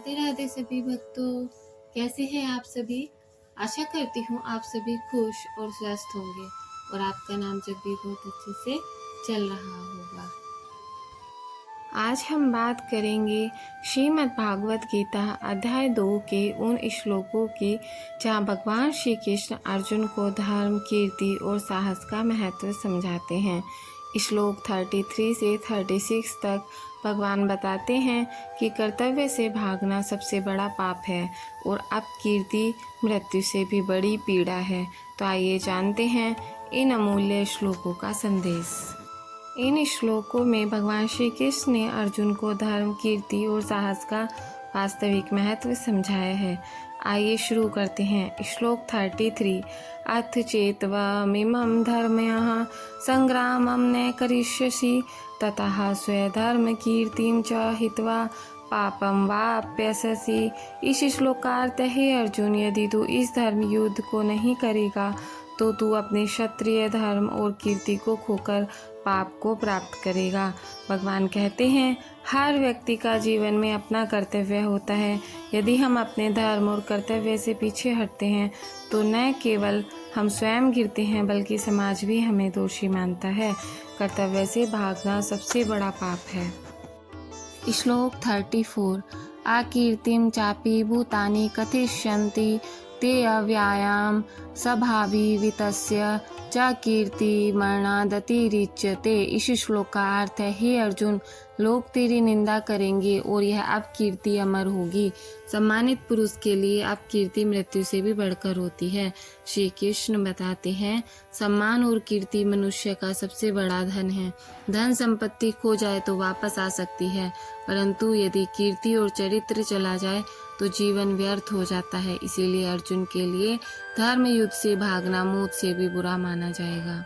राधे राधे सभी भक्तों, कैसे हैं आप सभी। आशा करती हूँ आप सभी खुश और स्वस्थ होंगे और आपका नाम जब भी बहुत अच्छे से चल रहा होगा। आज हम बात करेंगे श्रीमद् भागवत गीता अध्याय 2 के उन श्लोकों की जहाँ भगवान श्री कृष्ण अर्जुन को धर्म, कीर्ति और साहस का महत्व समझाते हैं। श्लोक 33 से 36 तक भगवान बताते हैं कि कर्तव्य से भागना सबसे बड़ा पाप है और अपकीर्ति मृत्यु से भी बड़ी पीड़ा है। तो आइए जानते हैं इन अमूल्य श्लोकों का संदेश। इन श्लोकों में भगवान श्री कृष्ण ने अर्जुन को धर्म, कीर्ति और साहस का वास्तविक महत्व समझाया है। आइए शुरू करते हैं। श्लोक 33 अथ चेत्त्वमिमं धर्म्यः संग्रामं न करिष्यसि ततः स्वधर्म कीर्तिं च हित्वा पापम वाप्यसि। इस श्लोकार्थ है अर्जुन, यदि तू इस धर्म युद्ध को नहीं करेगा तो तू अपने क्षत्रिय धर्म और कीर्ति को खोकर पाप को प्राप्त करेगा। भगवान कहते हैं हर व्यक्ति का जीवन में अपना कर्तव्य होता है। यदि हम अपने धर्म और कर्तव्य से पीछे हटते हैं तो न केवल हम स्वयं गिरते हैं बल्कि समाज भी हमें दोषी मानता है। कर्तव्य से भागना सबसे बड़ा पाप है। श्लोक 34 अकीर्तिं चापि भूतानि कथिष्यन्ति ते अव्यायाम स्वभावी वितस्य च कीर्ति मरणादतिरिच्यते। इस श्लोक का अर्थ है, हे अर्जुन, लोग तेरी निंदा करेंगे और यह अपकीर्ति अमर होगी। सम्मानित पुरुष के लिए अपकीर्ति मृत्यु से भी बढ़कर होती है। श्री कृष्ण बताते हैं सम्मान और कीर्ति मनुष्य का सबसे बड़ा धन है। धन संपत्ति खो जाए तो वापस आ सकती है, परंतु यदि कीर्ति और चरित्र चला जाए तो जीवन व्यर्थ हो जाता है। इसीलिए अर्जुन के लिए धर्म युद्ध से भागना मौत से भी बुरा माना जाएगा।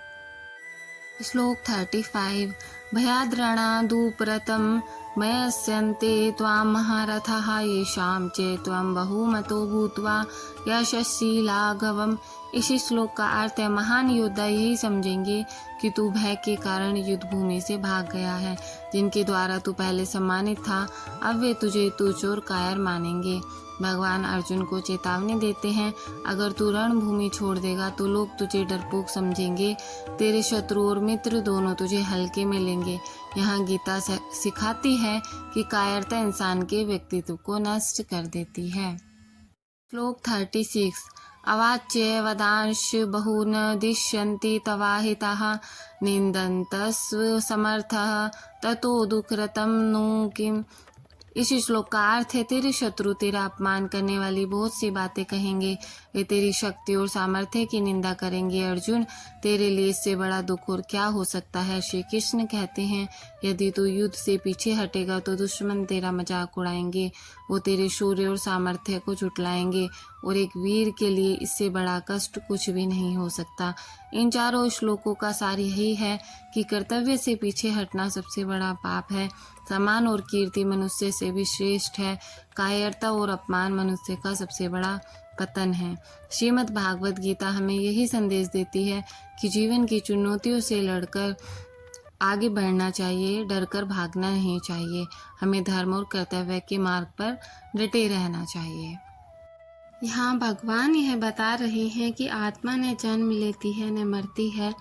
श्लोक 35 भयाद्रणादुपरतं मयस्यन्ते त्वां महारथः येषां च त्वं बहुमतो भूत्वा यशस्वी लाघवम्। इस श्लोक का अर्थ है, महान योद्धा यही समझेंगे कि तू भय के कारण युद्ध भूमि से भाग गया है। जिनके द्वारा तू पहले सम्मानित था, अब वे तुझे तुच्छ और कायर मानेंगे। भगवान अर्जुन को चेतावनी देते हैं, अगर तू रणभूमि छोड़ देगा तो लोग तुझे डरपोक समझेंगे। तेरे शत्रु और मित्र दोनों तुझे हल्के में लेंगे। यहाँ गीता सिखाती है कि कायरता इंसान के व्यक्तित्व को नष्ट कर देती है। श्लोक 36 अवाच्य वदांश बहून दिश्यन्ति तवाहिताः निन्दन्तस्व समर्थः ततो दुःखरतं नु किम्। इस श्लोक का अर्थ है, तेरे शत्रु तेरा अपमान करने वाली बहुत सी बातें कहेंगे। वे तेरी शक्ति और सामर्थ्य की निंदा करेंगे। अर्जुन, तेरे लिए इससे बड़ा दुख और क्या हो सकता है। श्री कृष्ण कहते हैं, यदि तू युद्ध से पीछे हटेगा तो दुश्मन तेरा मजाक उड़ाएंगे। वो तेरे शौर्य और सामर्थ्य को झुटलाएंगे और एक वीर के लिए इससे बड़ा कष्ट कुछ भी नहीं हो सकता। इन चारों श्लोकों का सार यही है कि कर्तव्य से पीछे हटना सबसे बड़ा पाप है। सम्मान और कीर्ति मनुष्य से भी श्रेष्ठ है। कायरता और अपमान मनुष्य का सबसे बड़ा पतन है। श्रीमद् भागवत गीता हमें यही संदेश देती है कि जीवन की चुनौतियों से लड़कर आगे बढ़ना चाहिए, डरकर भागना नहीं चाहिए। हमें धर्म और कर्तव्य के मार्ग पर डटे रहना चाहिए। यहाँ भगवान यह बता रहे हैं कि आत्मा न जन्म लेती है, न मरती है,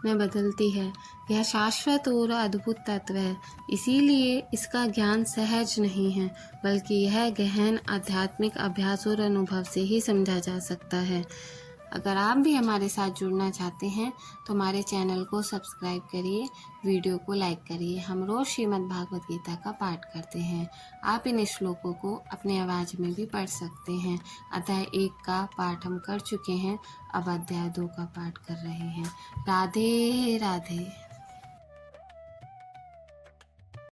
न बदलती है। यह शाश्वत और अद्भुत तत्व है। इसीलिए इसका ज्ञान सहज नहीं है, बल्कि यह गहन आध्यात्मिक अभ्यास और अनुभव से ही समझा जा सकता है। अगर आप भी हमारे साथ जुड़ना चाहते हैं तो हमारे चैनल को सब्सक्राइब करिए, वीडियो को लाइक करिए। हम रोज़ श्रीमद् भागवत गीता का पाठ करते हैं। आप इन श्लोकों को अपने आवाज़ में भी पढ़ सकते हैं। अध्याय 1 का पाठ हम कर चुके हैं, अब अध्याय 2 का पाठ कर रहे हैं। राधे राधे।